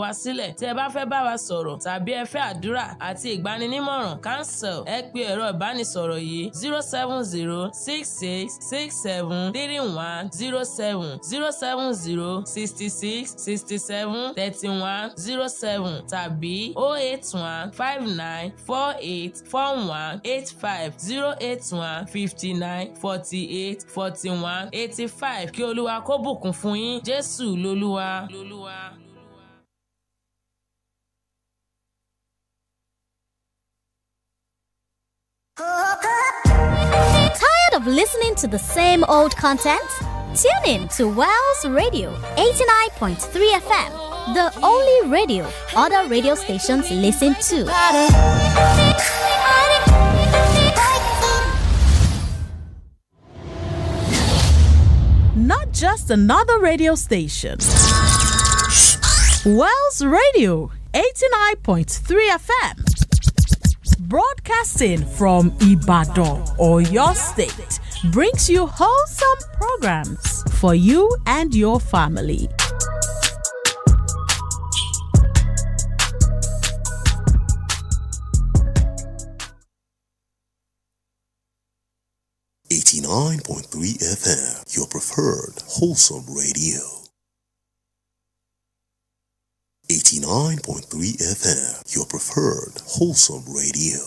wá sílẹ̀. Tí ẹ bá fẹ́ bá wa sọ̀rọ̀ tàbí ẹ fẹ́ àdúrà àti ìgbaninímọ̀ràn cancel, ẹ pe ẹ̀rọ ìbánisọ̀rọ̀ yìí 07067673107 07066673107 tàbí 08159484185 08159484185. Kí Olúwa kó bùkún fún yín. Jésù lolúwa. Tired of listening to the same old content? Tune in to Wells Radio 89.3 FM, the only radio other radio stations listen to. Not just another radio station. Wells Radio 89.3 FM. Broadcasting from Ibadan or your state brings you wholesome programs for you and your family. .3 FM, your preferred wholesome radio. 89.3 FM, your preferred wholesome radio.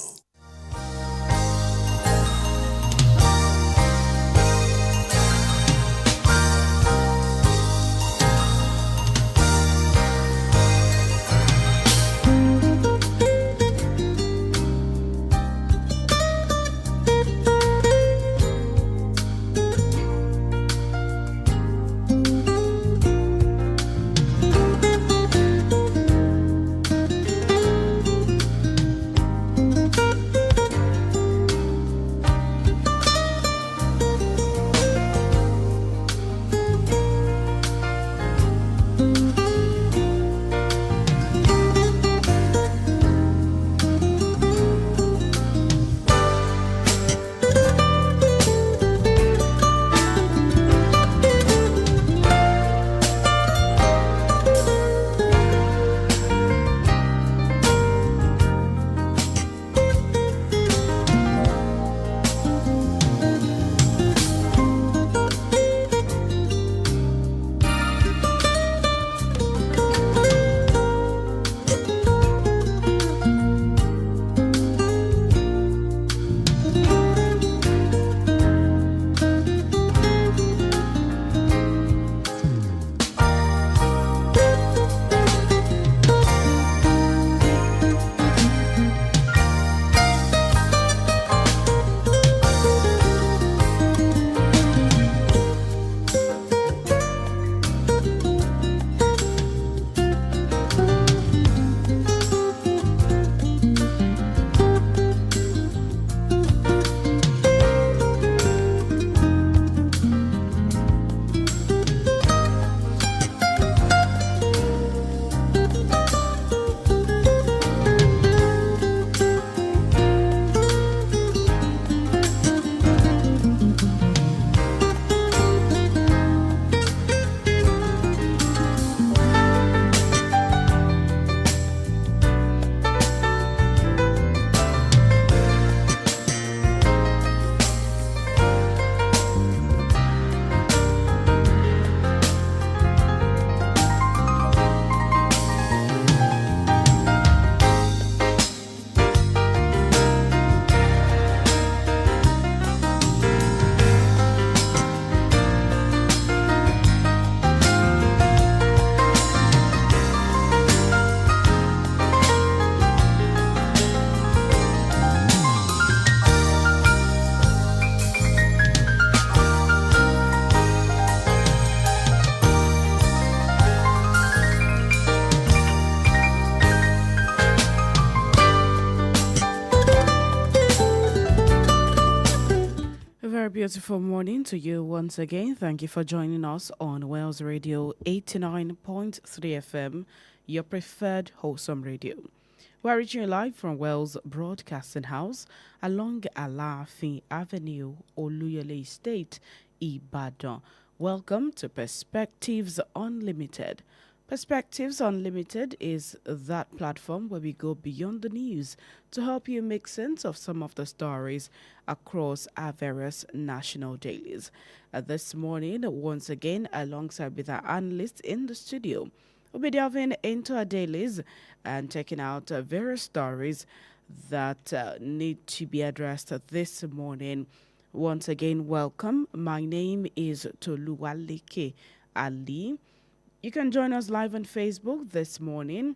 Beautiful morning to you once again. Thank you for joining us on Wells Radio 89.3 FM, your preferred wholesome radio. We're reaching you live from Wells Broadcasting House along Alafin Avenue, Oluyole Estate, Ibadan. Welcome to Perspectives Unlimited, Perspectives Unlimited is that platform where we go beyond the news to help you make sense of some of the stories across our various national dailies. This morning, once again, alongside with our analysts in the studio, we'll be delving into our dailies and checking out various stories that need to be addressed this morning. Once again, welcome. My name is Toluwaleke Alli. You can join us live on Facebook this morning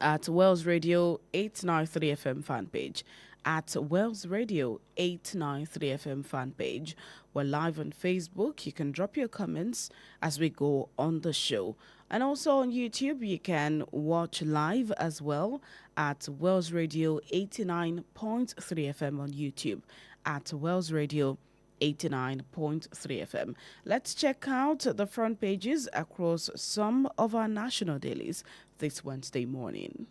at Wells Radio 893 FM fan page. At Wells Radio 893 FM fan page. We're live on Facebook. You can drop your comments as we go on the show. And also on YouTube, you can watch live as well at Wells Radio 89.3 FM on YouTube. At Wells Radio 89.3 FM. Let's check out the front pages across some of our national dailies this Wednesday morning.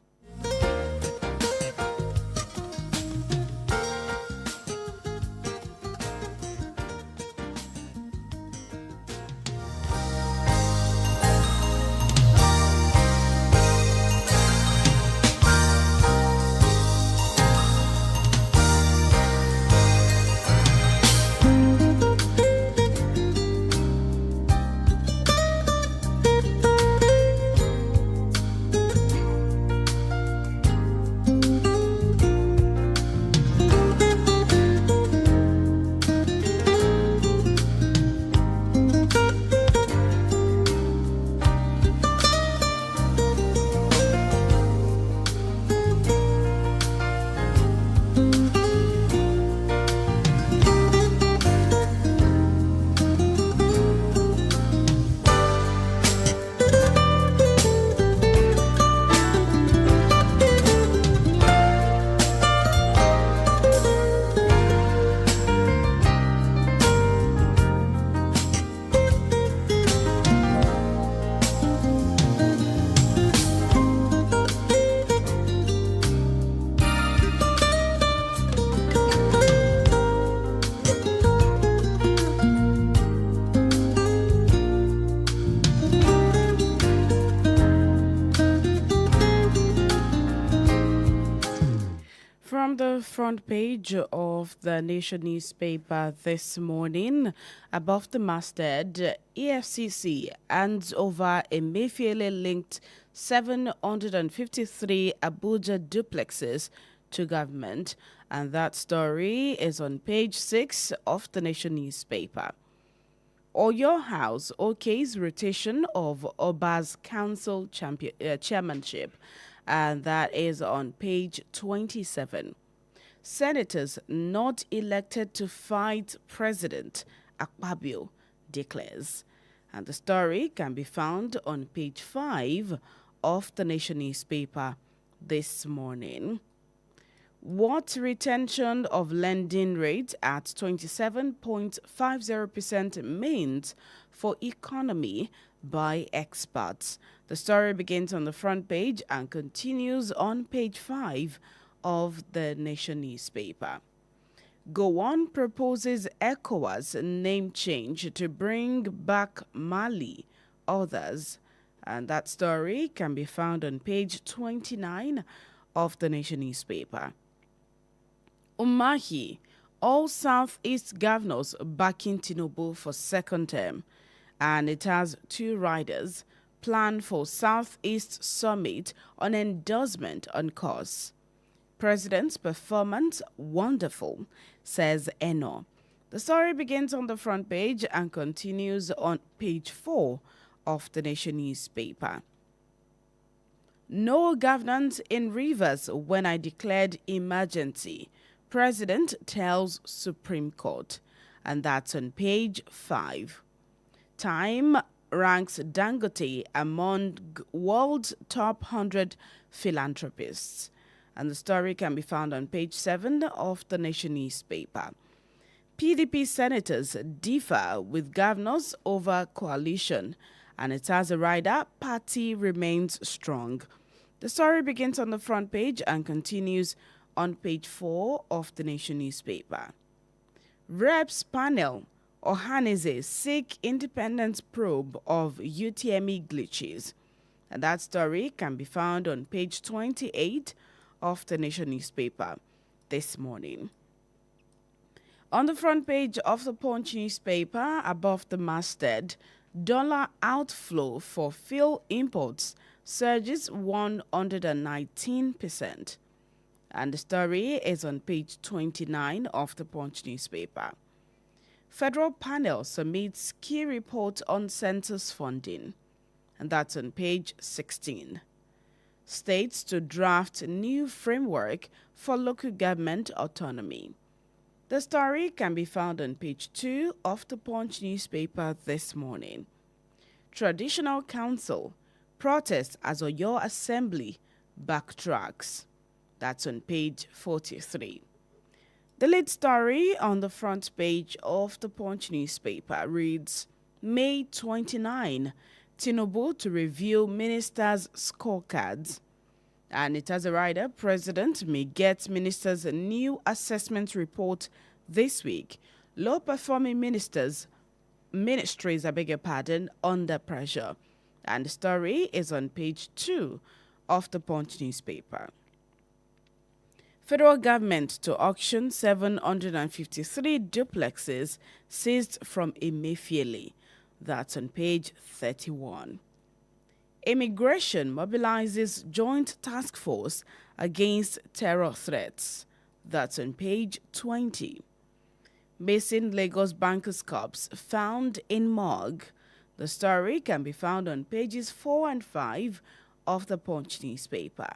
From the front page of the Nation newspaper this morning, above the masthead, EFCC hands over Emefiele-linked 753 Abuja duplexes to government. And that story is on page 6 of the Nation newspaper. Oyo House OK's rotation of Oba's council chairmanship. And that is on page 27. Senators not elected to fight President, Akpabio declares. And the story can be found on page 5 of the Nation newspaper this morning. What retention of lending rate at 27.50% means for economy by experts. The story begins on the front page and continues on page 5 of the Nation newspaper. Gowon proposes ECOWAS name change to bring back Mali, others. And that story can be found on page 29 of the Nation newspaper. Umahi, all Southeast governors backing Tinubu for second term. And it has two riders, plan for Southeast Summit on endorsement on course. President's performance wonderful, says Eno. The story begins on the front page and continues on page 4 of the Nation newspaper. No governance in Rivers when I declared emergency. President tells Supreme Court. And that's on page 5. Time ranks Dangote among world's top 100 philanthropists. And the story can be found on page 7 of the Nation newspaper. PDP senators differ with governors over coalition. And it has a rider, party remains strong. The story begins on the front page and continues on page 4 of the Nation newspaper. Reps panel, Ohaneze seek independence probe of UTME glitches. And that story can be found on page 28 of the Nation newspaper this morning. On the front page of the Punch newspaper, above the masthead, dollar outflow for fuel imports surges 119%. And the story is on page 29 of the Punch newspaper. Federal panel submits key report on census funding, and that's on page 16. States to draft new framework for local government autonomy. The story can be found on page 2 of the Punch newspaper this morning. Traditional Council protests as Oyo Assembly backtracks. That's on page 43. The lead story on the front page of the Punch newspaper reads, May 29, Tinubu to review ministers' scorecards. And it has a rider, President may get ministers' a new assessment report this week. Low-performing ministries, under pressure. And the story is on page 2 of the Punch newspaper. Federal government to auction 753 duplexes seized from Emefiele. That's on page 31. Immigration mobilizes joint task force against terror threats. That's on page 20. Missing Lagos bankers' corpse found in morgue. The story can be found on pages 4 and 5 of the Punch newspaper.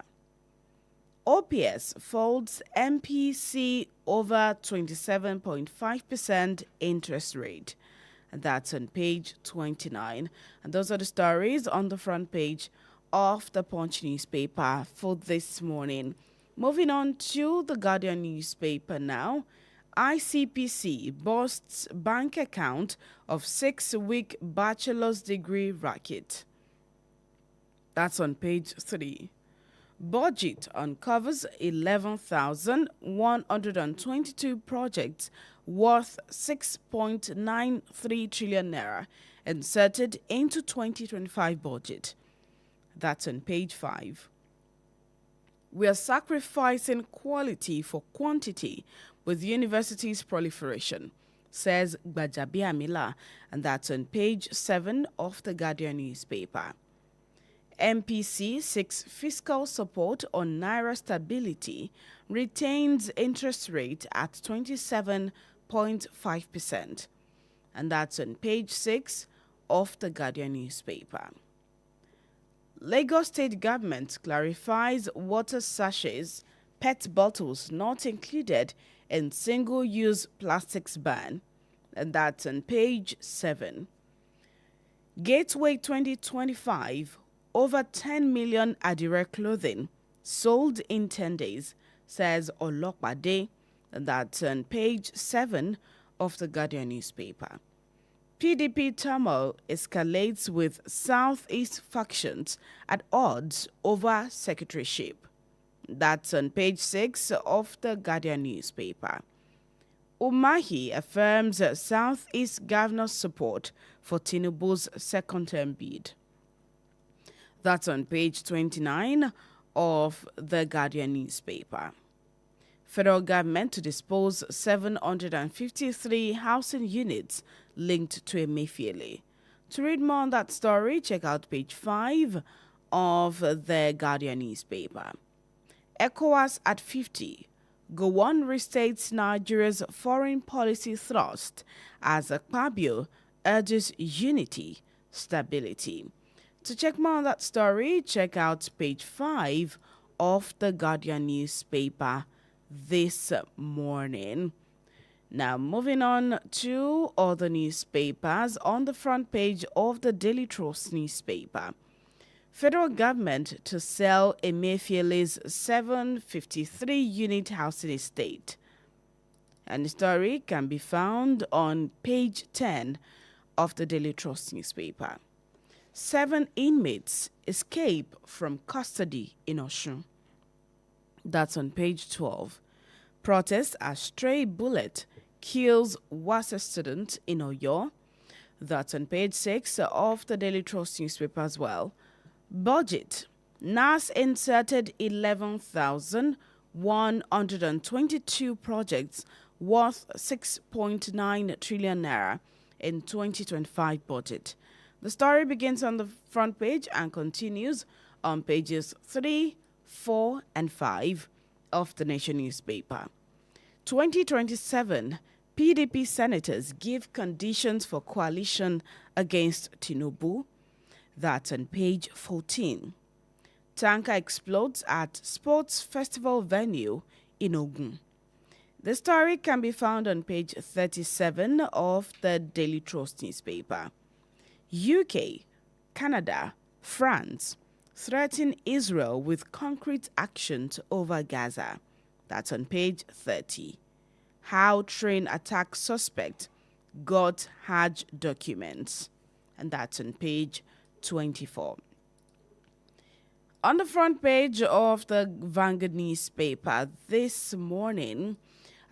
OPS folds MPC over 27.5% interest rate. And that's on page 29. And those are the stories on the front page of the Punch newspaper for this morning. Moving on to the Guardian newspaper now. ICPC busts bank account of 6-week bachelor's degree racket. That's on page 3. Budget uncovers 11,122 projects worth 6.93 trillion naira inserted into 2025 budget. That's on page 5. We are sacrificing quality for quantity with universities' proliferation, says Gbajabiamila, and that's on page 7 of the Guardian newspaper. MPC seeks fiscal support on Naira stability, retains interest rate at 27.5%. And that's on page 6 of the Guardian newspaper. Lagos State Government clarifies water sachets, PET bottles not included in single-use plastics ban. And that's on page 7. Gateway 2025, over 10 million Adire clothing sold in 10 days, says Olopade, and that's on page 7 of the Guardian newspaper. PDP turmoil escalates with Southeast factions at odds over secretaryship. That's on page 6 of the Guardian newspaper. Umahi affirms Southeast governor's support for Tinubu's second-term bid. That's on page 29 of the Guardian newspaper. Federal government to dispose 753 housing units linked to Emefiele. To read more on that story, check out page 5 of the Guardian newspaper. ECOWAS at 50. Gowon restates Nigeria's foreign policy thrust as Akpabio urges unity, stability. To check more on that story, check out page 5 of the Guardian newspaper this morning. Now, moving on to other newspapers, on the front page of the Daily Trust newspaper. Federal government to sell Emefiele's 753-unit housing estate. And the story can be found on page 10 of the Daily Trust newspaper. 7 inmates escape from custody in Osun. That's on page 12. Protest as stray bullet kills WASA student in Oyo. That's on page 6 of the Daily Trust newspaper as well. Budget. NAS inserted 11,122 projects worth 6.9 trillion naira in 2025 budget. The story begins on the front page and continues on pages 3, 4, and 5 of the Nation newspaper. 2027, PDP senators give conditions for coalition against Tinubu. That's on page 14. Tanker explodes at sports festival venue in Ogun. The story can be found on page 37 of the Daily Trust newspaper. UK, Canada, France threaten Israel with concrete actions over Gaza. That's on page 30. How train attack suspect got Hajj documents. And that's on page 24. On the front page of the Vanguard newspaper this morning,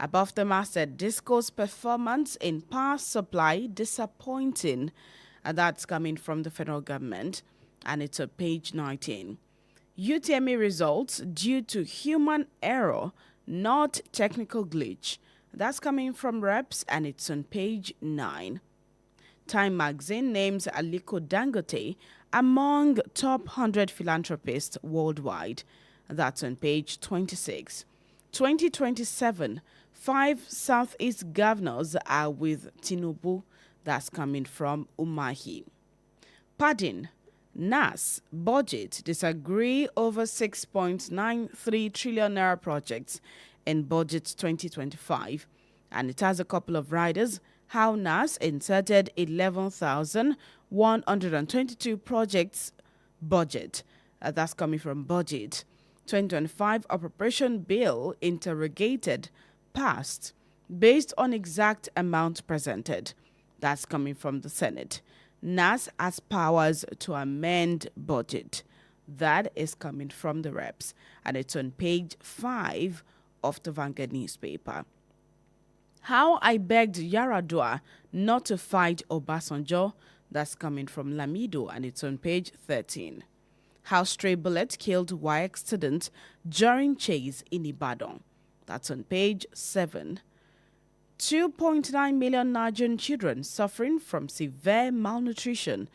above the masthead, Disco's performance in power supply disappointing. And that's coming from the federal government. And it's on page 19. UTME results due to human error, not technical glitch. That's coming from Reps, and it's on page 9. Time magazine names Aliko Dangote among top 100 philanthropists worldwide. That's on page 26. 2027, 5 Southeast governors are with Tinubu. That's coming from Umahi. Pardon. NAS budget disagree over 6.93 trillion naira projects in budget 2025, and it has a couple of riders. How NAS inserted 11,122 projects budget. That's coming from budget. 2025 appropriation bill interrogated passed based on exact amount presented. That's coming from the Senate. NAS has powers to amend budget. That is coming from the Reps, and it's on page 5 of the Vanguard newspaper. How I begged Yaradua not to fight Obasanjo. That's coming from Lamido, and it's on page 13. How stray bullet killed YX student during chase in Ibadan. That's on page 7. 2.9 million Nigerian children suffering from severe malnutrition.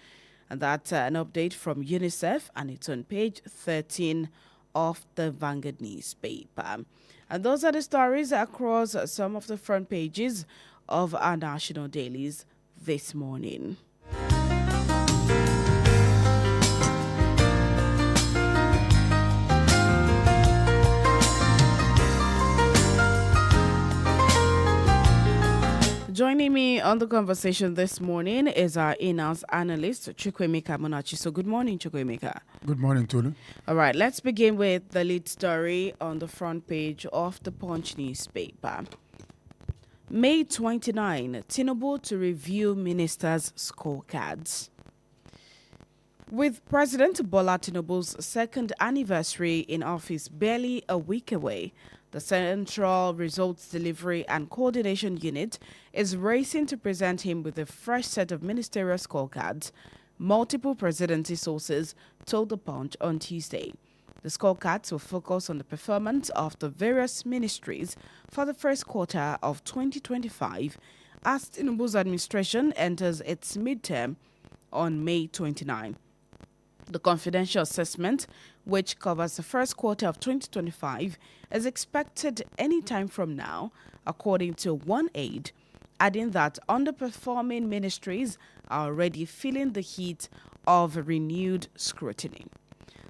And that's an update from UNICEF, and it's on page 13 of the Vanguard newspaper. And those are the stories across some of the front pages of our national dailies this morning. Joining me on the conversation this morning is our in-house analyst, Chukwemeka Munachi. So good morning, Chukwemeka. Good morning, Tolu. All right, let's begin with the lead story on the front page of the Punch newspaper. May 29, Tinubu to review ministers' scorecards. With President Bola Tinubu's second anniversary in office barely a week away, the Central Results Delivery and Coordination Unit is racing to present him with a fresh set of ministerial scorecards, multiple presidency sources told The Punch on Tuesday. The scorecards will focus on the performance of the various ministries for the first quarter of 2025 as Tinubu's administration enters its midterm on May 29. The confidential assessment, which covers the first quarter of 2025, is expected any time from now, according to one aide, adding that underperforming ministries are already feeling the heat of renewed scrutiny.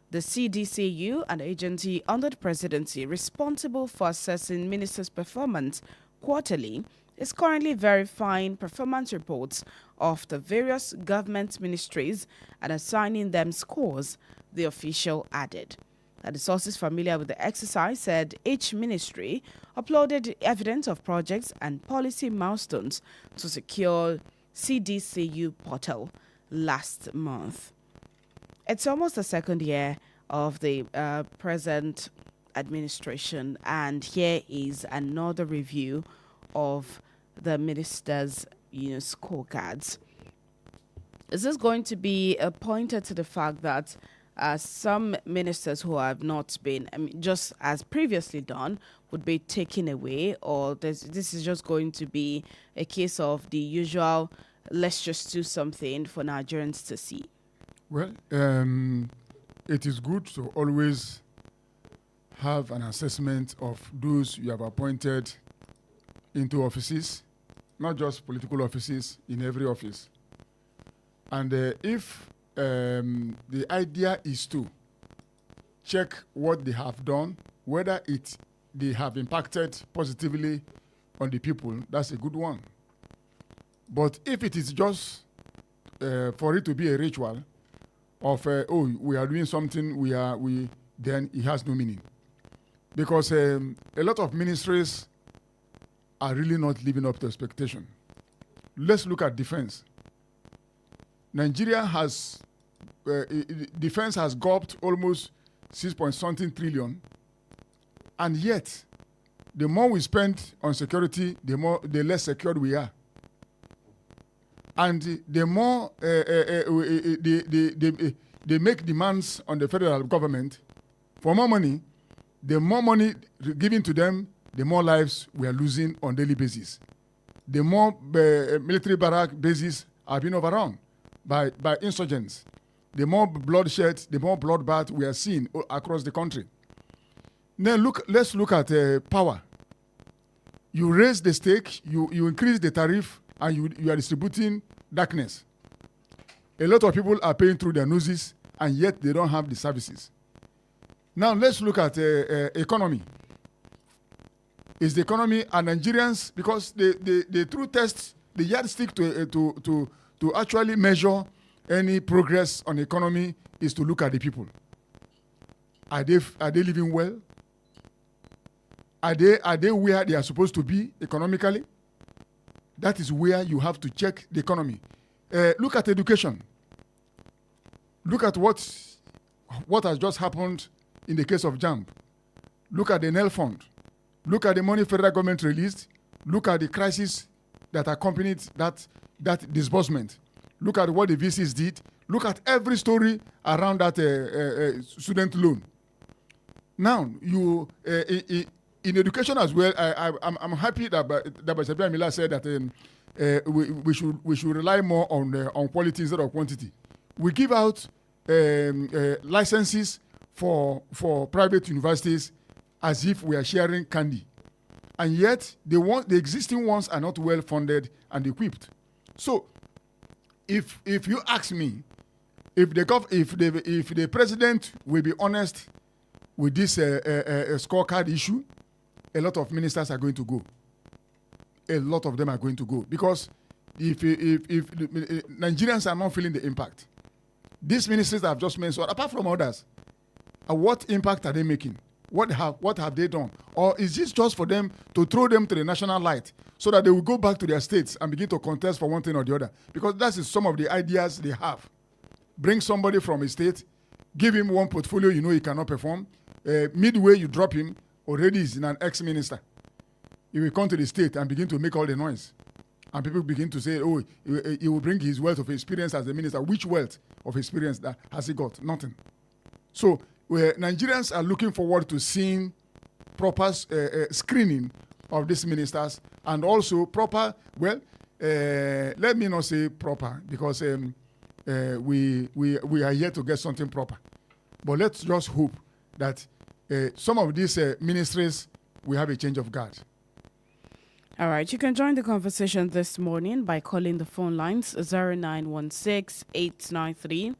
The CDCU, an agency under the presidency responsible for assessing ministers' performance quarterly, is currently verifying performance reports of the various government ministries and assigning them scores, the official added. That the sources familiar with the exercise said each ministry uploaded evidence of projects and policy milestones to secure CDCU portal last month. It's almost the second year of the present administration, and here is another review of the ministers' scorecards. Is this going to be a pointer to the fact that some ministers who have not been, just as previously done, would be taken away, or this is just going to be a case of the usual, let's just do something for Nigerians to see? Well, it is good to always have an assessment of those you have appointed into offices, not just political offices, in every office. And if the idea is to check what they have done, whether they have impacted positively on the people, that's a good one. But if it is just for it to be a ritual of we are doing something, then it has no meaning, because a lot of ministries are really not living up to expectation. Let's look at defense. Nigeria has defense has gulped almost 6.something trillion, and yet the more we spend on security, the less secured we are. And the more they make demands on the federal government for more money, the more money given to them, the more lives we are losing on daily basis. The more military barrack bases are being overrun by insurgents. The more bloodshed, the more bloodbath we are seeing across the country. Now let's look at power. You raise the stake, you increase the tariff, and you are distributing darkness. A lot of people are paying through their noses, and yet they don't have the services. Now let's look at economy. Is the economy and Nigerians, because the true test, the yardstick to actually measure any progress on the economy is to look at the people. Are they living well? Are they where they are supposed to be economically? That is where you have to check the economy. Look at education. Look at what has just happened in the case of JAMB. Look at the NEL fund. Look at the money federal government released. Look at the crisis that accompanied that disbursement. Look at what the VCs did. Look at every story around that student loan. Now, in education as well, I'm happy that Basabi Amila said that we should rely more on quality instead of quantity. We give out licenses for private universities as if we are sharing candy, and yet the existing ones are not well funded and equipped. So, if you ask me, if the president will be honest with this scorecard issue, a lot of ministers are going to go. A lot of them are going to go, because if Nigerians are not feeling the impact, these ministries that I've just mentioned, apart from others, what impact are they making? What have they done? Or is this just for them to throw them to the national light so that they will go back to their states and begin to contest for one thing or the other? Because that is some of the ideas they have. Bring somebody from a state, give him one portfolio you know he cannot perform. Midway you drop him, already he's an ex-minister. He will come to the state and begin to make all the noise. And people begin to say, oh, he will bring his wealth of experience as a minister. Which wealth of experience that has he got? Nothing. So Nigerians are looking forward to seeing proper screening of these ministers, and also proper, let me not say proper, because we are yet to get something proper. But let's just hope that some of these ministries will have a change of guard. All right, you can join the conversation this morning by calling the phone lines 0916-893-1000,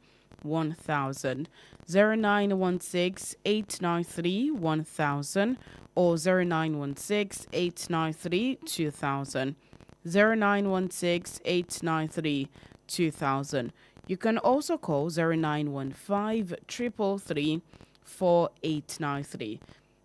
0916-893-1000, or 0916-893-2000, 0916-893-2000. You can also call 0915-333-4893,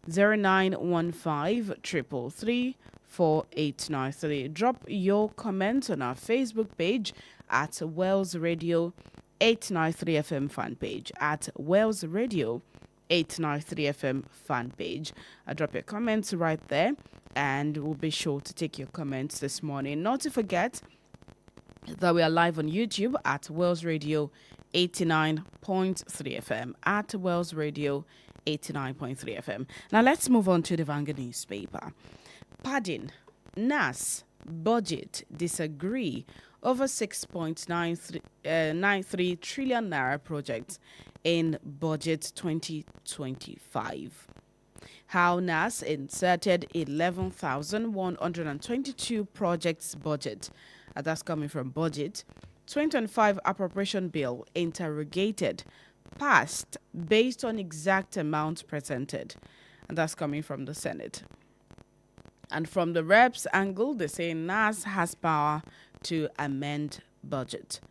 0915-333-4893. Drop your comment on our Facebook page at Wells Radio 893 FM fan page, at Wells Radio 893 FM fan page. Drop your comments right there, and we'll be sure to take your comments this morning. Not to forget that we are live on YouTube at Wells Radio 89.3 FM, at Wells Radio 89.3 FM. Now let's move on to the Vanguard newspaper. Padding, NAS, budget, disagree over 6.93 trillion naira project in budget 2025. How NAS inserted 11,122 projects budget. That's coming from budget. 2025 appropriation bill interrogated, passed based on exact amount presented. And that's coming from the Senate. And from the reps' angle, they say NAS has power to amend budget.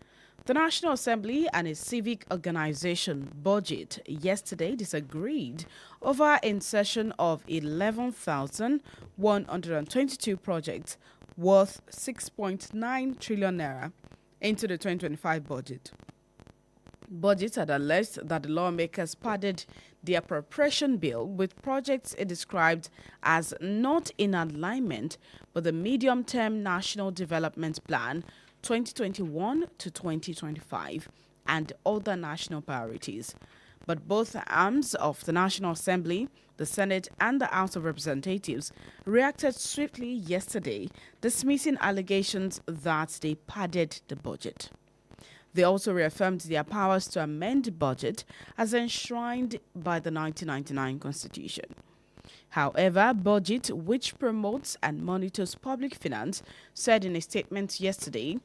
The National Assembly and its civic organization budget yesterday disagreed over insertion of 11,122 projects worth 6.9 trillion naira into the 2025 budget. Budget had alleged that the lawmakers padded the appropriation bill with projects it described as not in alignment with the medium-term National Development Plan 2021 to 2025 and other national priorities. But both arms of the National Assembly, the Senate and the House of Representatives reacted swiftly yesterday, dismissing allegations that they padded the budget. They also reaffirmed their powers to amend the budget as enshrined by the 1999 Constitution. However, budget, which promotes and monitors public finance, said in a statement yesterday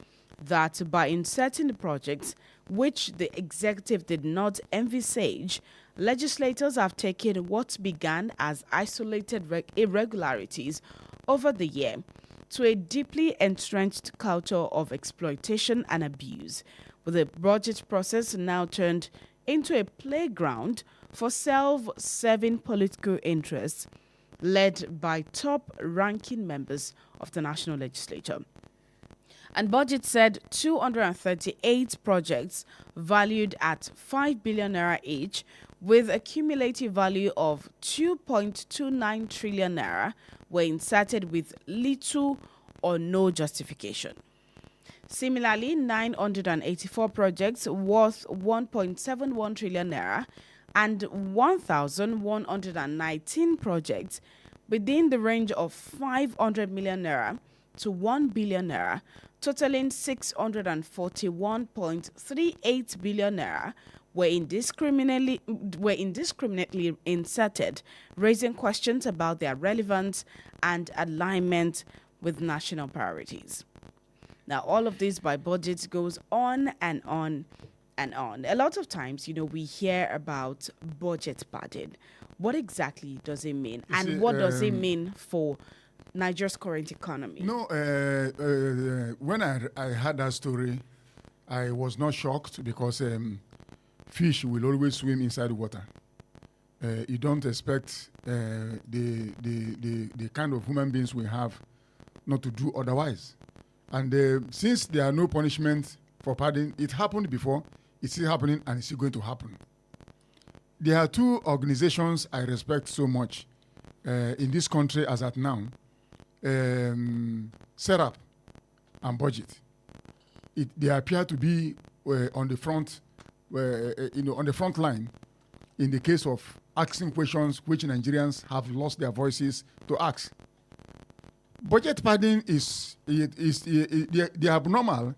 that by inserting the projects which the executive did not envisage, legislators have taken what began as isolated irregularities over the year to a deeply entrenched culture of exploitation and abuse, with the budget process now turned into a playground for self-serving political interests led by top-ranking members of the national legislature. And budget said 238 projects valued at 5 billion naira each, with a cumulative value of 2.29 trillion naira, were inserted with little or no justification. Similarly, 984 projects worth 1.71 trillion naira and 1,119 projects within the range of 500 million naira to 1 billion naira, totaling 641.38 billion naira, were indiscriminately inserted, raising questions about their relevance and alignment with national priorities. Now, all of this by budget goes on and on and on. A lot of times, we hear about budget padding. What exactly does it mean? And what does it mean for Nigeria's current economy? No, when I heard that story, I was not shocked because fish will always swim inside water. You don't expect the kind of human beings we have not to do otherwise. And since there are no punishments for padding, it happened before, it's still happening, and it's still going to happen. There are two organizations I respect so much in this country as at now, Serap and Budget. They appear to be on the front, on the front line in the case of asking questions which Nigerians have lost their voices to ask. Budget padding the abnormal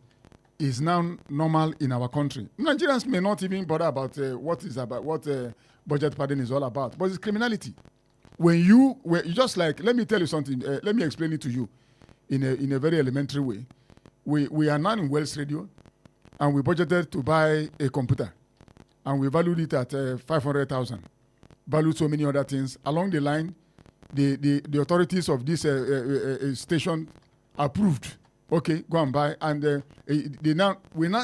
is now normal in our country. Nigerians may not even bother about what budget padding is all about, but it's criminality. When you just like, let me tell you something. Let me explain it to you in a very elementary way. We are now in Wells Radio, and we budgeted to buy a computer, and we valued it at 500,000. Valued so many other things along the line. The authorities of this station approved. Okay, go and buy, and we now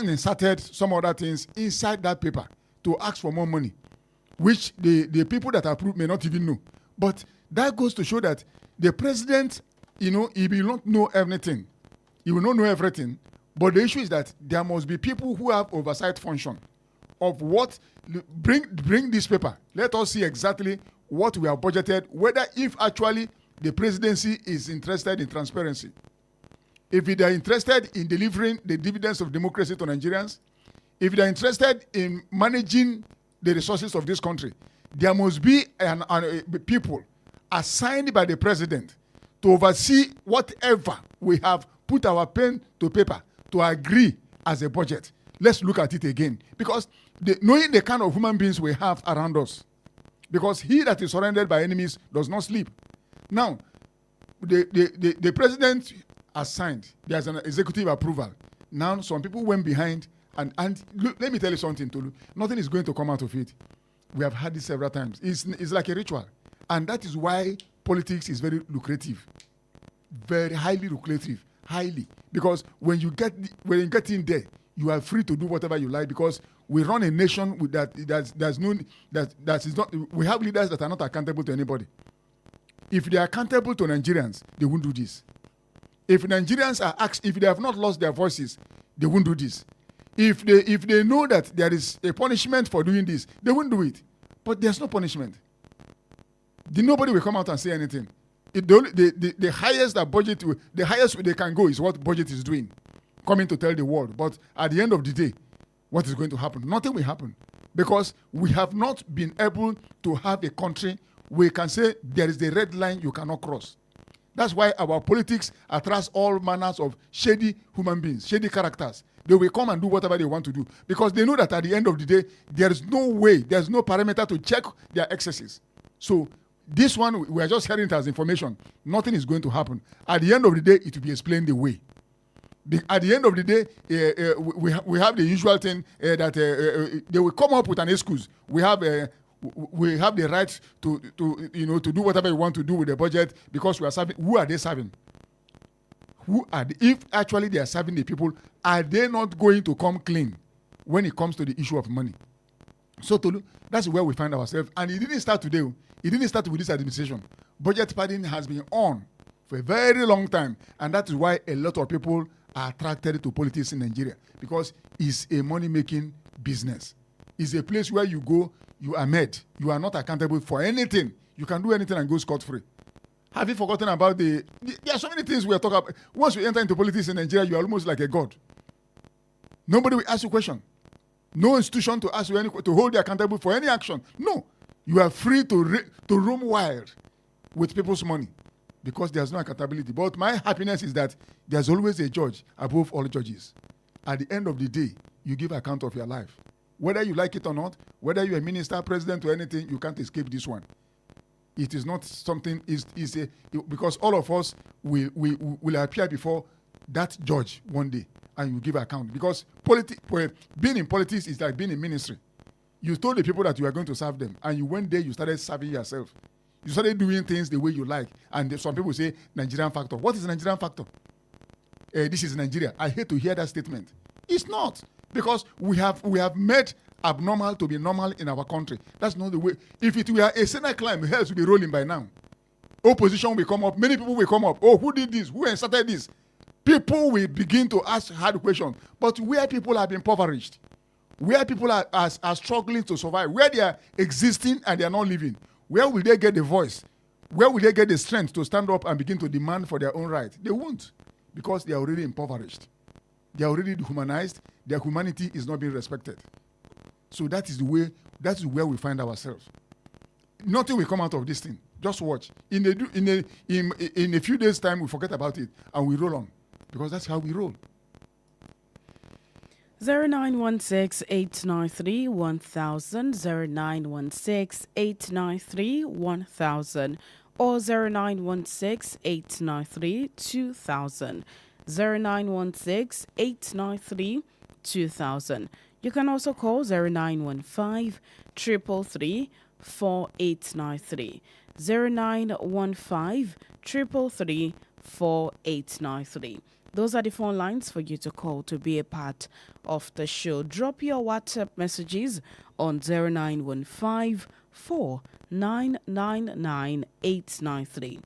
inserted some other things inside that paper to ask for more money, which the people that approved may not even know. But that goes to show that the president, he will not know everything. He will not know everything. But the issue is that there must be people who have oversight function of what bring this paper. Let us see exactly what we have budgeted, whether if actually the presidency is interested in transparency. If they are interested in delivering the dividends of democracy to Nigerians, if they are interested in managing the resources of this country, there must be people assigned by the president to oversee whatever we have put our pen to paper to agree as a budget. Let's look at it again. Because knowing the kind of human beings we have around us, because he that is surrounded by enemies does not sleep. Now, the president has signed. There's an executive approval. Now, some people went behind, and look, let me tell you something, Tolu. Nothing is going to come out of it. We have had this several times. It's like a ritual. And that is why politics is very lucrative. Very highly lucrative. Highly. Because when you get in there, you are free to do whatever you like, because we run a nation with we have leaders that are not accountable to anybody. If they are accountable to Nigerians, they won't do this. If Nigerians are asked, if they have not lost their voices, they won't do this. If they know that there is a punishment for doing this, they won't do it. But there's no punishment. Nobody will come out and say anything. The highest the highest they can go is what budget is doing, coming to tell the world. But at the end of the day, what is going to happen? Nothing will happen, because we have not been able to have a country where we can say there is the red line you cannot cross. That's why our politics attracts all manners of shady human beings, shady characters. They will come and do whatever they want to do, because they know that at the end of the day, there is no way, there's no parameter to check their excesses. So this one, we are just hearing it as information. Nothing is going to happen. At the end of the day, it will be explained the way. At the end of the day, we have the usual thing that they will come up with an excuse. We have the right to do whatever we want to do with the budget, because we are serving. Who are they serving? If actually they are serving the people, are they not going to come clean when it comes to the issue of money? So Tolu, that's where we find ourselves. And it didn't start today. It didn't start with this administration. Budget padding has been on for a very long time. And that is why a lot of people are attracted to politics in Nigeria, because it's a money-making business. It's a place where you go, you are met. You are not accountable for anything. You can do anything and go scot-free. Have you forgotten about there are so many things we are talking about. Once you enter into politics in Nigeria, you are almost like a god. Nobody will ask you a question. No institution to ask you to hold you accountable for any action. No. You are free to roam wild with people's money, because there's no accountability. But my happiness is that there's always a judge above all judges. At the end of the day, you give account of your life. Whether you like it or not, whether you're a minister, president, or anything, you can't escape this one. It is not something, because all of us will appear before that judge one day, and you give account. Because being in politics is like being in ministry. You told the people that you are going to serve them, and you went there, you started serving yourself. You started doing things the way you like. And some people say Nigerian factor. What is Nigerian factor? This is Nigeria. I hate to hear that statement. It's not. Because we have made abnormal to be normal in our country. That's not the way. If it were a sinner climb, hell will be rolling by now. Opposition will come up. Many people will come up. Oh, who did this? Who started this? People will begin to ask hard questions. But where people have been impoverished, where people are struggling to survive, where they are existing and they are not living, where will they get the voice? Where will they get the strength to stand up and begin to demand for their own right? They won't, because they are already impoverished. They are already dehumanized. Their humanity is not being respected. So that is where we find ourselves. Nothing will come out of this thing. Just watch. In a few days' time, we forget about it and we roll on, because that's how we roll. 0916-893-1000, 0916-893-1000, or 0916-893-2000, 0916-893-2000. You can also call 0915-333-4893, 0915-333-4893. Those are the phone lines for you to call to be a part of the show. Drop your WhatsApp messages on 0915-499-893,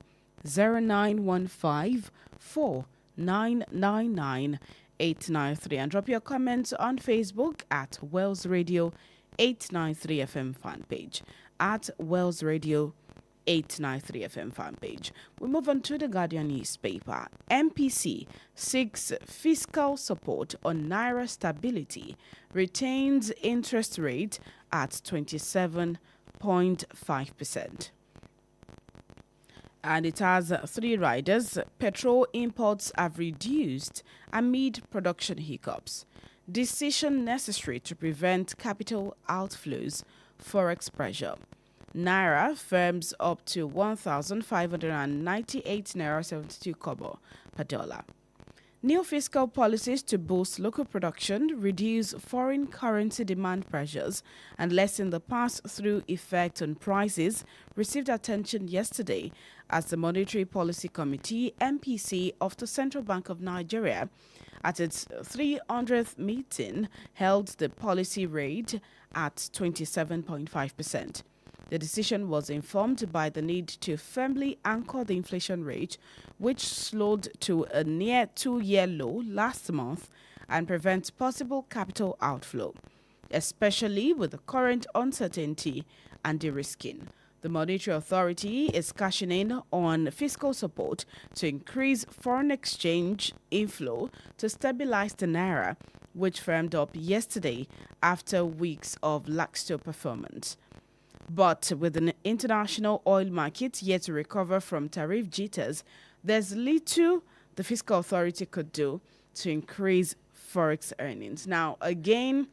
0915-499-893, and drop your comments on Facebook at Wells Radio 893 FM fan page, at Wells Radio 893 FM fan page. We move on to the Guardian newspaper. MPC seeks fiscal support on Naira stability, retains interest rate at 27.5%. And it has three riders. Petrol imports have reduced amid production hiccups. Decision necessary to prevent capital outflows, forex pressure. Naira firms up to 1,598 Naira 72 kobo per dollar. New fiscal policies to boost local production, reduce foreign currency demand pressures, and lessen the pass-through effect on prices received attention yesterday as the Monetary Policy Committee (MPC) of the Central Bank of Nigeria, at its 300th meeting, held the policy rate at 27.5%. The decision was informed by the need to firmly anchor the inflation rate, which slowed to a near 2-year low last month, and prevent possible capital outflow, especially with the current uncertainty and de-risking. The Monetary Authority is cashing in on fiscal support to increase foreign exchange inflow to stabilize the Naira, which firmed up yesterday after weeks of lackluster performance. But with the international oil market yet to recover from tariff jitters, there's little the fiscal authority could do to increase forex earnings. Now, again,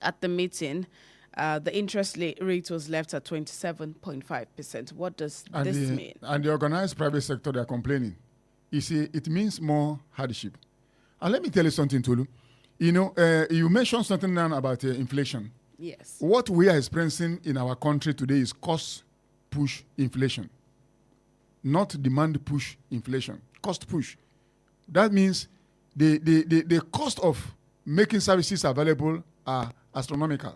at the meeting, the interest rate was left at 27.5%. What does this mean? And the organized private sector, they are complaining. You see, it means more hardship. And let me tell you something, Tolu. You know, you mentioned something now about inflation. Yes. What we are experiencing in our country today is cost push inflation, not demand push inflation. Cost push. That means the cost of making services available are astronomical.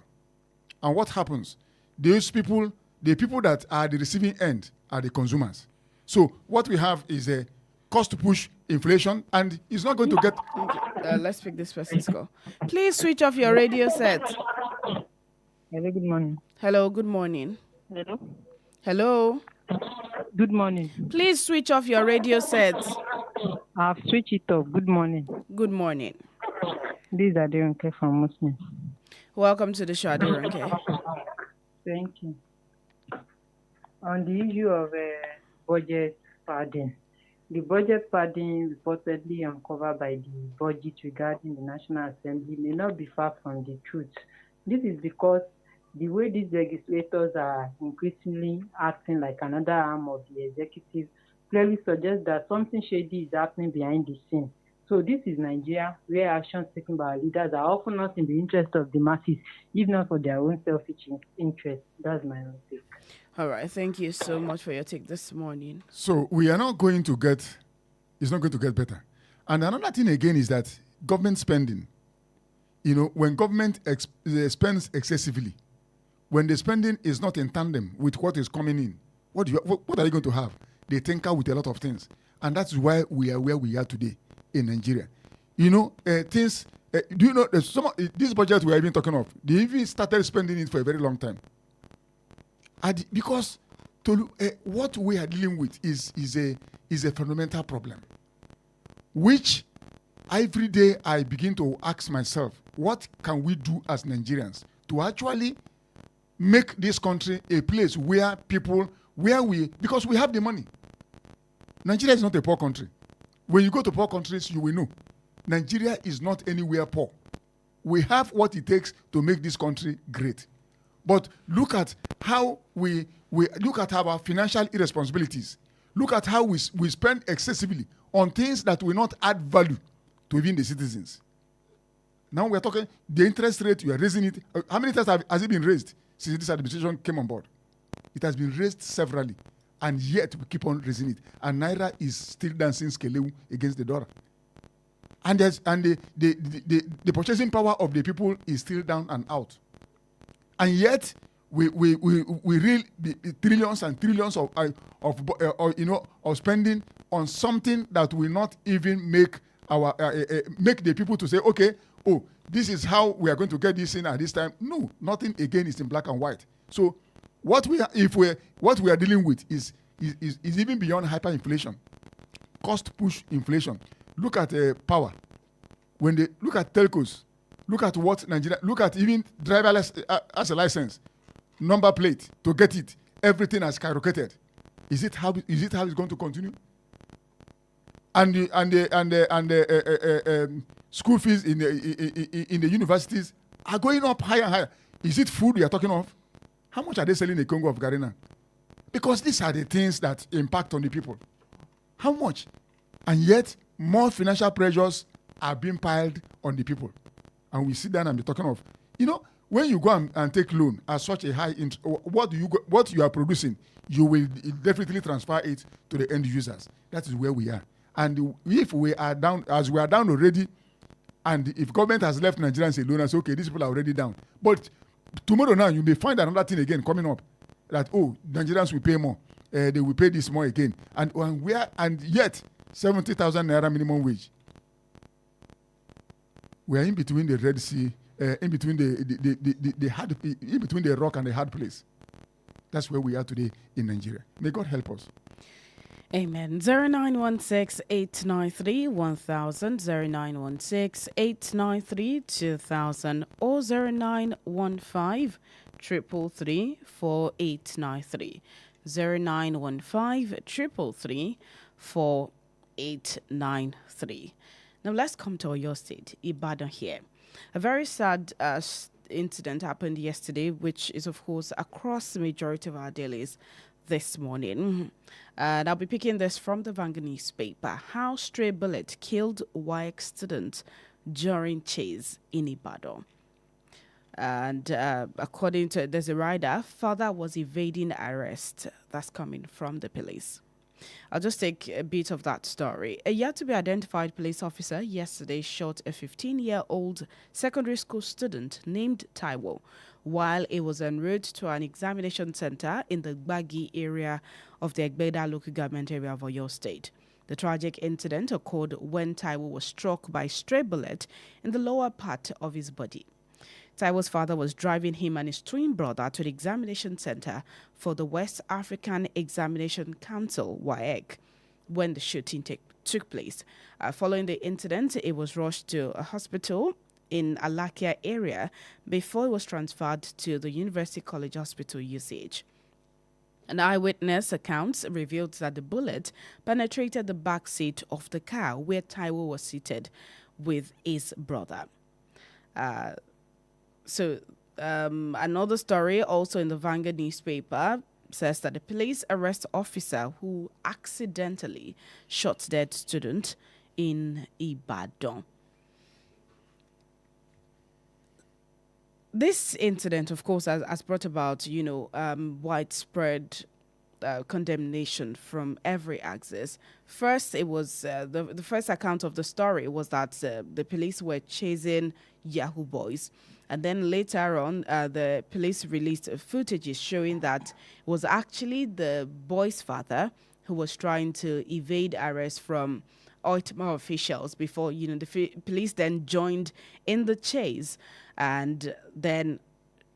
And what happens? Those people, the people that are the receiving end, are the consumers. So what we have is a cost push inflation, and it's not going to get. Let's pick this person's call. Please switch off your radio set. Hello, good morning. Hello, good morning. Hello. Hello. Good morning. Please switch off your radio set. I've switched it off. Good morning. Good morning. This is Aderonke from Muslim. Welcome to the show, Aderonke. Thank you. On the issue of budget padding, the budget padding reportedly uncovered by the budget regarding the National Assembly may not be far from the truth. This is because the way these legislators are increasingly acting like another arm of the executive clearly suggests that something shady is happening behind the scene. So this is Nigeria, where actions taken by our leaders are often not in the interest of the masses, if not for their own selfish interest. That's my own take. All right. Thank you so much for your take this morning. So we are not going to get, it's not going to get better. And another thing again is that government spending. You know, when government spends excessively, when the spending is not in tandem with what is coming in, what are you going to have? They tinker with a lot of things. And that's why we are where we are today in Nigeria. You know, do you know, this budget we are even talking of, they even started spending it for a very long time. Because what we are dealing with is a fundamental problem, which every day I begin to ask myself, what can we do as Nigerians to actually make this country a place where because we have the money. Nigeria is not a poor country. When you go to poor countries, you will know. Nigeria is not anywhere poor. We have what it takes to make this country great. But look at how we look at our financial irresponsibilities. Look at how we spend excessively on things that will not add value to even the citizens. Now we are talking the interest rate, we are raising it. How many times has it been raised since this administration came on board? It has been raised severally, and yet we keep on raising it. And Naira is still dancing skelewu against the dollar. And the purchasing power of the people is still down and out. And yet we real trillions and trillions of spending on something that will not even make make the people to say, okay, oh, this is how we are going to get this in at this time. No, nothing again is in black and white. So what we are dealing with is even beyond hyperinflation, cost push inflation. Look at power. When they look at telcos, look at what Nigeria, look at even driverless as a license, number plate to get it. Everything has skyrocketed. Is it how it's going to continue? And the school fees in the universities are going up higher and higher. Is it food we are talking of? How much are they selling a Congo of Garina? Because these are the things that impact on the people. How much? And yet, more financial pressures are being piled on the people. And we sit down and be talking of, when you go and take loan at such a high interest, what you are producing, you will definitely transfer it to the end users. That is where we are. And if we are down, as we are down already, and if government has left Nigerians alone and say, okay, these people are already down. But tomorrow now, you may find another thing again coming up that, Nigerians will pay more. They will pay this more again. And yet, 70,000 naira minimum wage. We are in between the Red Sea, in between in between the rock and the hard place. That's where we are today in Nigeria. May God help us. Amen. 0916-893-1000, 0916-893-2000, or 0915-333-4893, 0915-333-4893. Now let's come to Oyo State, Ibadan here. A very sad incident happened yesterday, which is, of course, across the majority of our dailies this morning. And I'll be picking this from the Vanguard newspaper. How stray bullet killed WAEC student during chase in Ibadan. And according to, there's a rider, father was evading arrest. That's coming from the police. I'll just take a bit of that story. A yet-to-be-identified police officer yesterday shot a 15-year-old secondary school student named Taiwo while he was en route to an examination center in the Gbagi area of the Egbeda local government area of Oyo State. The tragic incident occurred when Taiwo was struck by a stray bullet in the lower part of his body. Taiwo's father was driving him and his twin brother to the examination center for the West African Examination Council, WAEC, when the shooting took place. Following the incident, he was rushed to a hospital in Alakia area before he was transferred to the University College Hospital UCH. An eyewitness account revealed that the bullet penetrated the back seat of the car where Taiwo was seated with his brother. Another story also in the Vanguard newspaper says that the police arrest officer who accidentally shot dead student in Ibadan. This incident, of course, has brought about, widespread condemnation from every axis. First, it was the first account of the story was that the police were chasing Yahoo boys. And then later on, the police released footage showing that it was actually the boy's father who was trying to evade arrest from Oitma officials before, the police then joined in the chase and then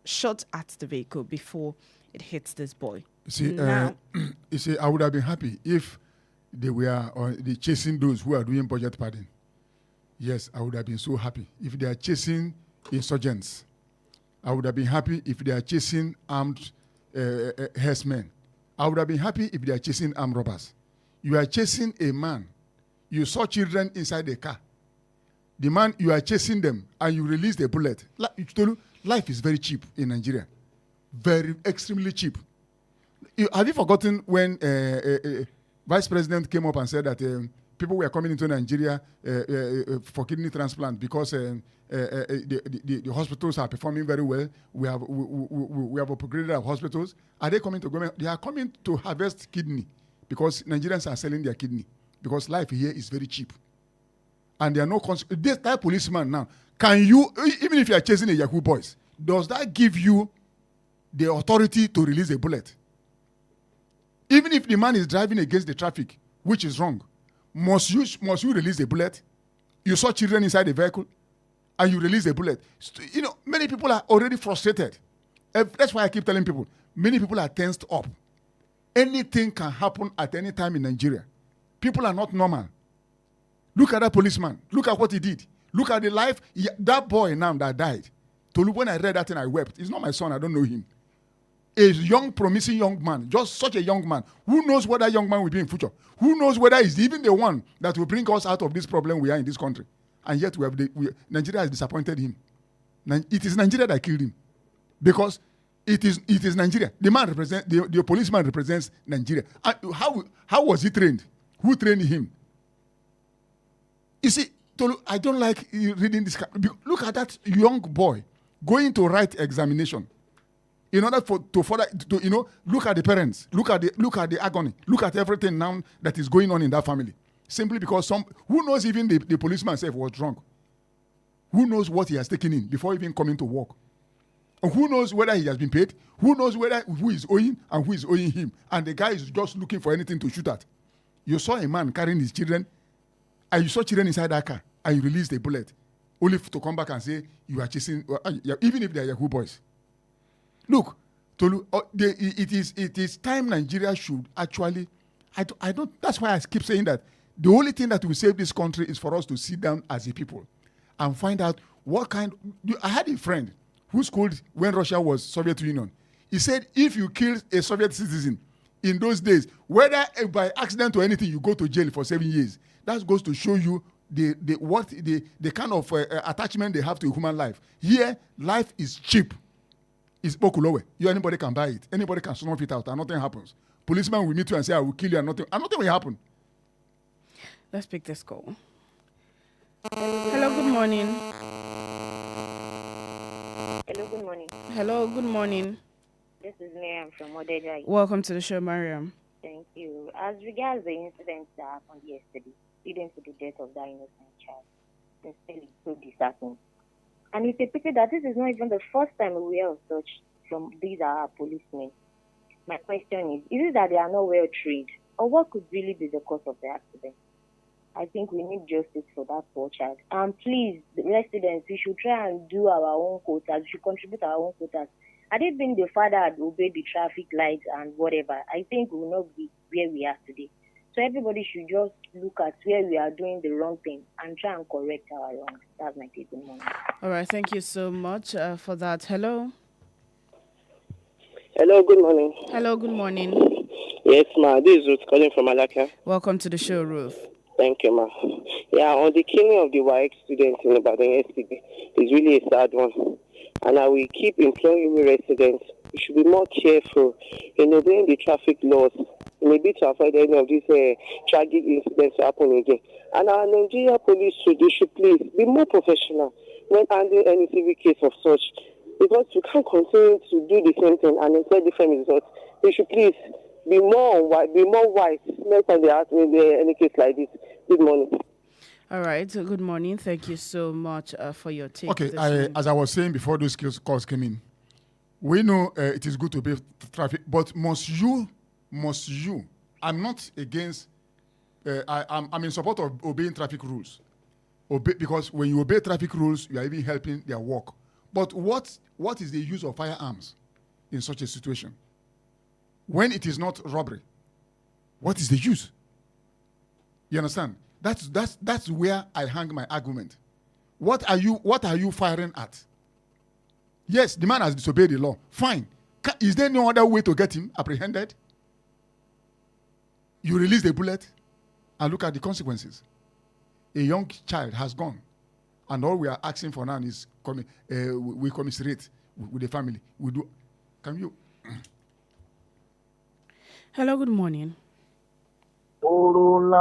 shot at the vehicle before it hits this boy. I would have been happy if they were chasing those who are doing budget padding. Yes, I would have been so happy. If they are chasing insurgents, I would have been happy if they are chasing armed herdsmen. I would have been happy if they are chasing armed robbers. You are chasing a man. You saw children inside the car. The man, you are chasing them and you release the bullet. Life is very cheap in Nigeria. Very, extremely cheap. Have you forgotten when Vice President came up and said that people were coming into Nigeria for kidney transplant because the hospitals are performing very well. We have upgraded our hospitals. Are they coming to government? They are coming to harvest kidney because Nigerians are selling their kidney because life here is very cheap. And there are no consequences. This type of policeman now, can you, even if you are chasing a Yahoo boys, does that give you the authority to release a bullet? Even if the man is driving against the traffic, which is wrong, must you release a bullet? You saw children inside the vehicle and you release a bullet. Many people are already frustrated. That's why I keep telling people, many people are tensed up. Anything can happen at any time in Nigeria. People are not normal. Look at that policeman. Look at what he did. Look at the life. That boy now that died. When I read that thing, I wept. He's not my son. I don't know him. A young, promising young man. Just such a young man. Who knows what that young man will be in future? Who knows whether he's even the one that will bring us out of this problem we are in this country? And yet Nigeria has disappointed him. It is Nigeria that killed him. Because it is Nigeria. The man represents, the policeman represents Nigeria. How was he trained? Who trained him? You see, Tolu, I don't like reading this. Look at that young boy going to write examination. In order to further, look at the parents, look at the agony, look at everything now that is going on in that family. Simply because who knows, even the policeman himself was drunk. Who knows what he has taken in before even coming to work? And who knows whether he has been paid? Who knows who is owing and who is owing him? And the guy is just looking for anything to shoot at. You saw a man carrying his children, and you saw children inside that car, and you released a bullet, only to come back and say you are chasing, even if they are Yahoo boys. Look, Tolu, it is time Nigeria should actually, I don't, that's why I keep saying that the only thing that will save this country is for us to sit down as a people and find out what kind. I had a friend who schooled when Russia was Soviet Union. He said if you kill a Soviet citizen in those days, whether by accident or anything, you go to jail for 7 years. That goes to show you the kind of attachment they have to human life. Here, life is cheap. It's Bokulowe. Anybody can buy it. Anybody can snuff it out and nothing happens. Policeman will meet you and say, I will kill you and nothing will happen. Let's pick this call. Hello, good morning. Hello, good morning. Hello, good morning. This is Miriam from Odeja. Welcome to the show, Mariam. Thank you. As regards the incident that happened yesterday, leading to the death of that innocent child, sincerely so disheartening. And it's a pity that this is not even the first time we hear of such from these are our policemen. My question is it that they are not well trained, or what could really be the cause of the accident? I think we need justice for that poor child. And please, the residents, we should try and do our own quotas. We should contribute our own quotas. Had it been the father had obeyed the traffic lights and whatever, I think we will not be where we are today. So everybody should just look at where we are doing the wrong thing and try and correct our wrongs. That's my take. Good morning. All right, thank you so much for that. Hello. Hello, good morning. Hello, good morning. Yes, ma. This is Ruth calling from Alaka. Welcome to the show, Ruth. Thank you, ma. Yeah, on the killing of the YX student in Ibadan yesterday is really a sad one. And I will keep imploring residents, we should be more careful in obeying the traffic laws, maybe to avoid any of these tragic incidents happening again. And our Nigeria police should please be more professional when handling any civil case of such, because we can't continue to do the same thing and expect different results. They should please be more wise next time they ask me any case like this. Good morning. All right. Good morning. Thank you so much for your take. Okay. As I was saying before those calls came in, we know it is good to obey traffic, but must you? I'm not against. I'm in support of obeying traffic rules. Because when you obey traffic rules, you are even helping their work. But what is the use of firearms in such a situation? When it is not robbery, what is the use? You understand? That's where I hang my argument. What are you firing at? Yes, the man has disobeyed the law. Fine. Is there no other way to get him apprehended? You release the bullet and look at the consequences. A young child has gone. And all we are asking for now is we commiserate with the family. We do. Can you? Hello, good morning. Don't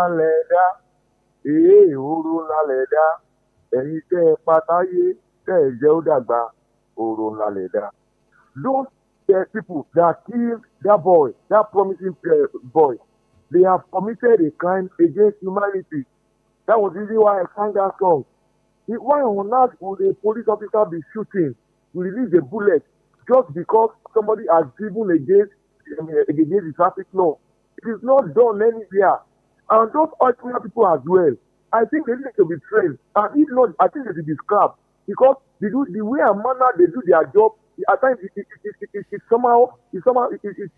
tell people that killed that boy, that promising boy. They have committed a crime against humanity. That was the reason why I sang that song. Why on earth would a police officer be shooting, release a bullet, just because somebody has driven against the traffic law? It is not done anywhere. And those ordinary people as well, I think they need to be trained. And if not, I think they should be scrapped. Because the way and manner they do their job at times it's somehow it's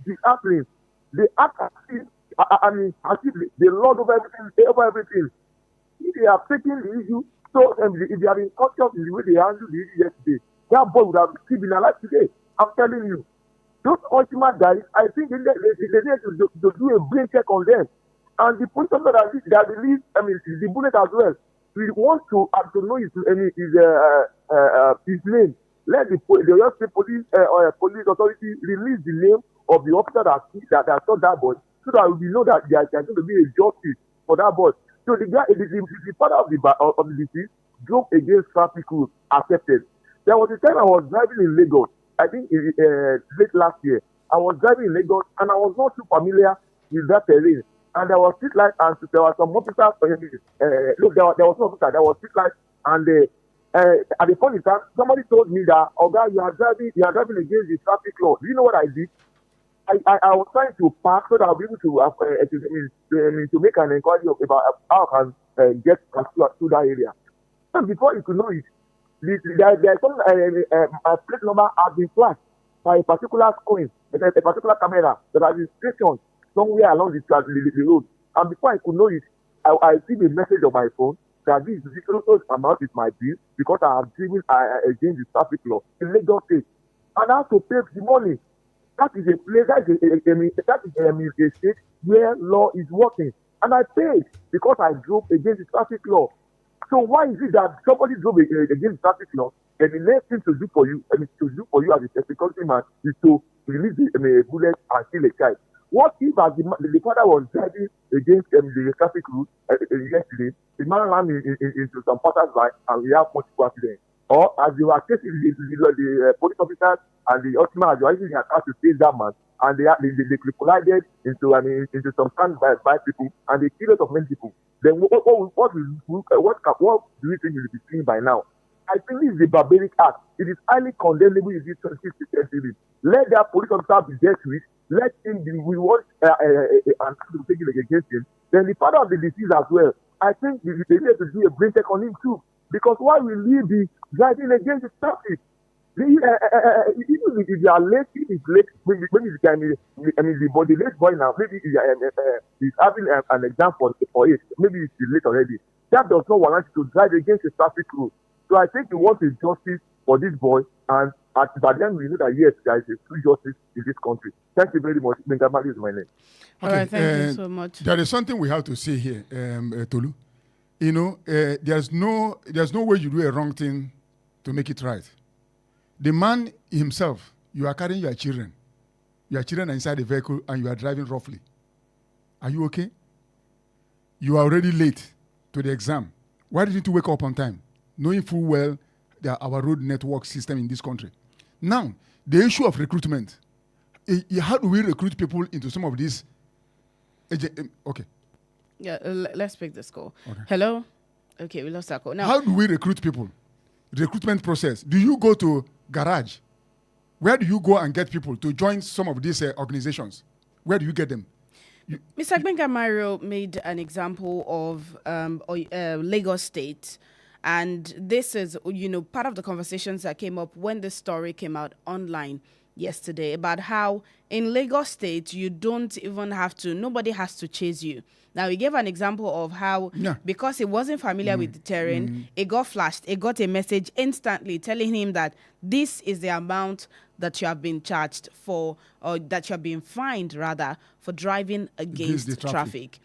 disheartening. They act as if, as if they lord over everything. If they have taken the issue, so if they have been conscious in the way they handled the issue yesterday, that boy would have still been alive today. I'm telling you. Those ultimate guys, I think they need to do a brain check on them. And the police officer that released, the bullet as well, we want to know his name. Let the Oyo State police authority release the name of the officer that shot that boy, so that we know that there is going to be a justice for that boy. So the father of the deceased drove against traffic rules accepted. There was a time I was driving in Lagos, I think late last year. I was driving in Lagos and I was not too familiar with that terrain. And there was street light and there were some officers. Look, there was no officer, there was street light, and at the point in time, somebody told me that, oh God, you are driving against the traffic law. Do you know what I did? I was trying to park so that I'll be able to make an inquiry about how I can get through that area. And before you could know it, there's some plate number has been flashed by a particular screen, a particular camera that has been stationed somewhere along the road. And before I could know it, I received a message on my phone that this amount is my bill because I have driven against the traffic law in Lagos State. And I have to pay the money. That is a place, that is a state where law is working. And I paid because I drove against the traffic law. So why is it that somebody drove against the traffic law and the next thing to do for you, as a security man, is to release a bullet and kill a child? What if as the father was driving against the traffic rules yesterday, the man ran into some passers-by and we have multiple accidents? Or as they were chasing the police officers and the ultimate, they were using their car to chase that man, and they collided into some stand-by people, and they killed a lot of many people. Then what do you think will be seen by now? I think this is a barbaric act. It is highly condemnable in this 26th century. Let that police officer be dealt with. Let him be. We want an action to take it against him. Then the father of the deceased as well. I think they need to do a brain check on him too. Because why will he be driving against the traffic? Even if you are late, if it's late, maybe the late boy now, maybe he's having an exam for it. Maybe it's late already. That does not warrant you to drive against the traffic rule. So I think we want a justice for this boy, and by then we know that yes, there is a true justice in this country. Thank you very much. Bengamali is my name. All right, thank you so much. There is something we have to say here, Tolu. You know, there's no way you do a wrong thing to make it right. The man himself, you are carrying your children. Your children are inside the vehicle and you are driving roughly. Are you okay? You are already late to the exam. Why didn't you wake up on time? Knowing full well that our road network system in this country. Now, the issue of recruitment. How do we recruit people into some of these? Okay. Yeah, let's pick this call. Okay. Hello? Okay, we lost that call. Now, how do we recruit people? Recruitment process. Do you go to garage? Where do you go and get people to join some of these organizations? Where do you get them? Mr. Gbenga Mario made an example of Lagos State. And this is, part of the conversations that came up when this story came out online yesterday about how in Lagos State, you don't even have to, nobody has to chase you. Now, he gave an example of how, because he wasn't familiar with the terrain, it got flashed. It got a message instantly telling him that this is the amount that you have been charged for, or that you have been fined, rather, for driving against the traffic.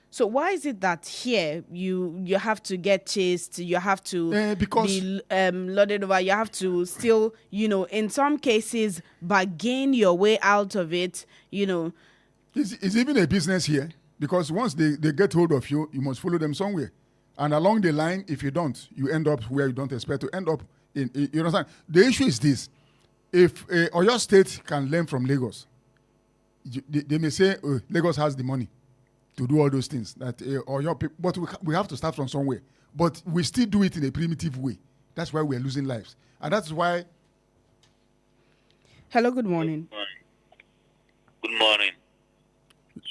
So why is it that here you have to get chased, you have to be loaded over, you have to still, in some cases, bargain your way out of it, It's even a business here, because once they get hold of you, you must follow them somewhere. And along the line, if you don't, you end up where you don't expect to end up. You understand? The issue is this. If Oyo State can learn from Lagos, they may say, Lagos has the money to do all those things. But we have to start from somewhere. But we still do it in a primitive way. That's why we're losing lives. And that's why... Hello, good morning. Good morning.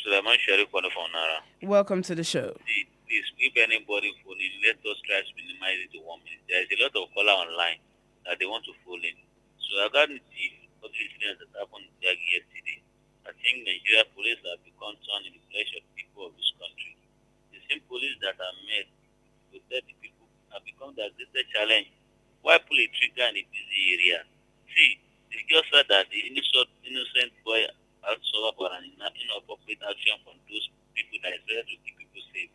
Sulaiman Sharif from Nara. Welcome to the show. Please, if anybody phone in, let us try to minimize it to 1 minute. There is a lot of caller online that they want to phone in. So regarding the incident that happened yesterday, I think Nigeria police have become thorn in the flesh of people of this country. The same police that are made to protect the people have become the greatest challenge. Why pull a trigger in a busy area? See, they just said that the innocent boy has suffered for an inappropriate action from those people that is there to keep people safe.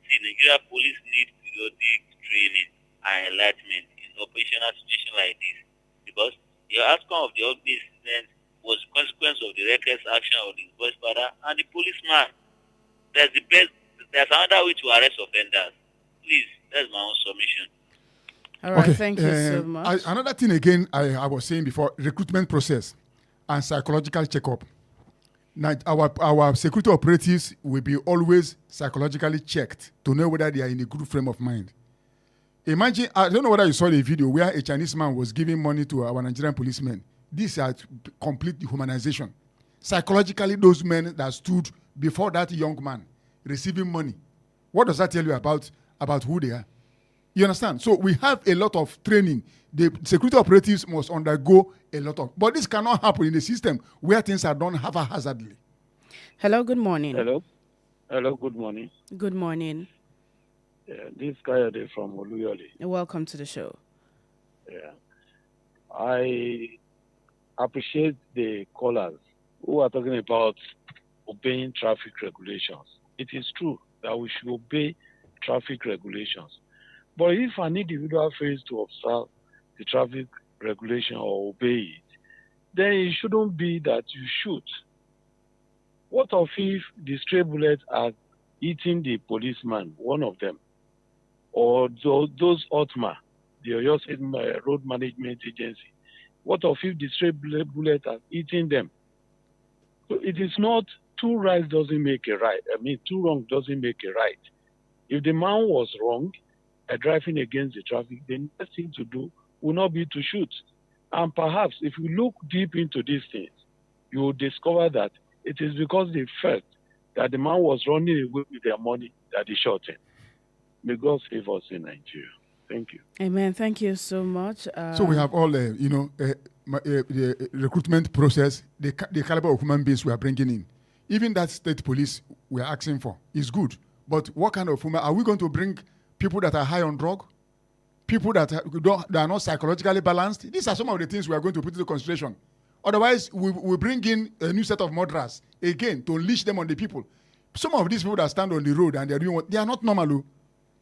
See, Nigeria police need periodic training and enlightenment in operational situations like this, because the outcome of the ugly incident was the consequence of the reckless action of the boy's father and the policeman. There's another way to arrest offenders. Please, that's my own submission. All right, thank you so much. Another thing again, I was saying before, recruitment process and psychological checkup. Now, our security operatives will be always psychologically checked to know whether they are in a good frame of mind. Imagine, I don't know whether you saw the video where a Chinese man was giving money to our Nigerian policemen. This is complete dehumanization. Psychologically, those men that stood before that young man receiving money, what does that tell you about who they are? You understand? So we have a lot of training. The security operatives must undergo a lot of, but this cannot happen in a system where things are done haphazardly. Hello, good morning. Hello, good morning. Good morning. This is Kayode from Oluyole. Welcome to the show. Yeah. I appreciate the callers who are talking about obeying traffic regulations. It is true that we should obey traffic regulations. But if an individual fails to observe the traffic regulation or obey it, then it shouldn't be that you shoot. What of if the stray bullets are hitting the policeman, one of them, or those OTMA, the Oyo State Road Management Agency? What of if the stray bullets are hitting them? So it is not two rights doesn't make a right. I mean, two wrongs doesn't make a right. If the man was wrong, driving against the traffic, the next thing to do will not be to shoot. And perhaps if you look deep into these things, you will discover that it is because they felt that the man was running away with their money that they shot him. May God save us in Nigeria. Thank you. Amen. Thank you so much. So we have all, the recruitment process, the caliber of human beings we are bringing in. Even that state police we are asking for is good. But what kind of human, are we going to bring people that are high on drug, people that are not psychologically balanced? These are some of the things we are going to put into consideration. Otherwise, we bring in a new set of murderers, again, to unleash them on the people. Some of these people that stand on the road and they are doing what, they are not normal.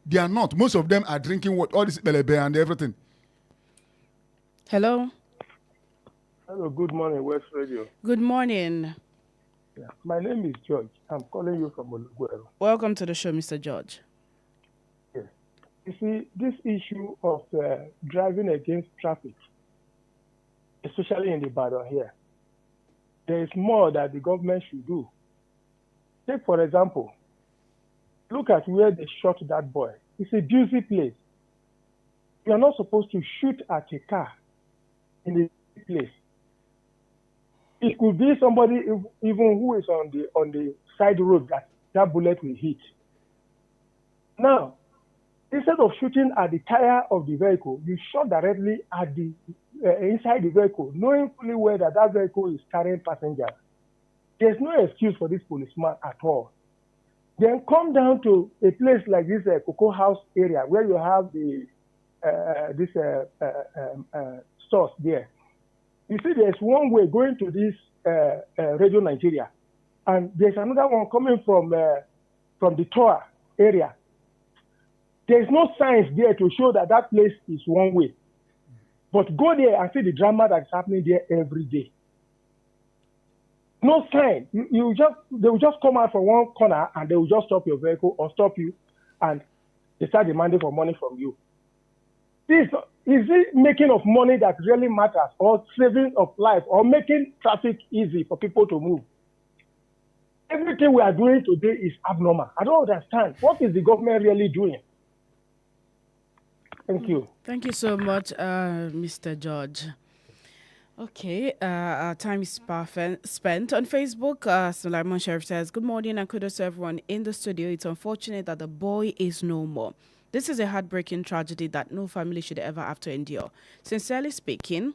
They are not. Most of them are drinking what, all this belebe and everything. Hello. Hello, good morning, West Radio. Good morning. Yeah. My name is George. I'm calling you from Oluguero. Welcome to the show, Mr. George. Yes. You see, this issue of driving against traffic, especially in the Ibadan here, there is more that the government should do. Take, for example, look at where they shot that boy. It's a busy place. You are not supposed to shoot at a car in a place. It could be somebody even who is on the side road that bullet will hit. Now, instead of shooting at the tire of the vehicle, you shot directly at the inside the vehicle, knowing fully well that vehicle is carrying passengers. There's no excuse for this policeman at all. Then come down to a place like this Cocoa House area where you have the stores there. You see, there's one way going to this Radio Nigeria, and there's another one coming from the Tower area. There's no signs there to show that place is one way. But go there and see the drama that's happening there every day. No sign. They will just come out from one corner and they will just stop your vehicle or stop you, and they start demanding for money from you. Is it making of money that really matters, or saving of life, or making traffic easy for people to move? Everything we are doing today is abnormal. I don't understand. What is the government really doing? Thank you. Thank you so much, Mr. George. Okay, our time is spent. On Facebook, Sulaiman Sheriff says, good morning and kudos to everyone in the studio. It's unfortunate that the boy is no more. This is a heartbreaking tragedy that no family should ever have to endure. Sincerely speaking,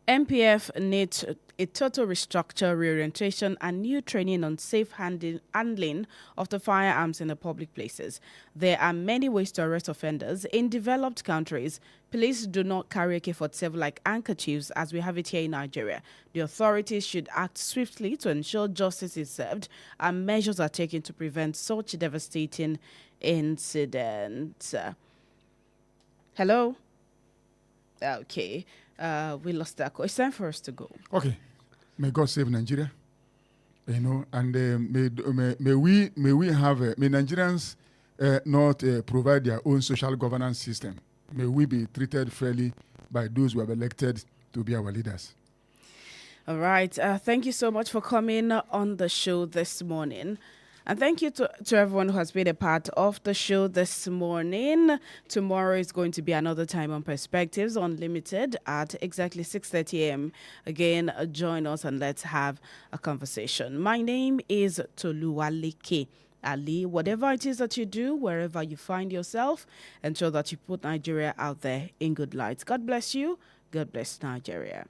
MPF needs a total restructure, reorientation, and new training on safe handling of the firearms in the public places. There are many ways to arrest offenders. In developed countries, police do not carry AK-47 like handkerchiefs as we have it here in Nigeria. The authorities should act swiftly to ensure justice is served and measures are taken to prevent such devastating incidents. Hello? Okay. We lost that call. It's time for us to go. Okay. May God save Nigeria. And may we have may Nigerians not provide their own social governance system. May we be treated fairly by those who have elected to be our leaders. All right. Thank you so much for coming on the show this morning. And thank you to everyone who has been a part of the show this morning. Tomorrow is going to be another time on Perspectives Unlimited at exactly 6:30 a.m. Again, join us and let's have a conversation. My name is Toluwaleke. Alli, whatever it is that you do, wherever you find yourself, ensure that you put Nigeria out there in good light. God bless you. God bless Nigeria.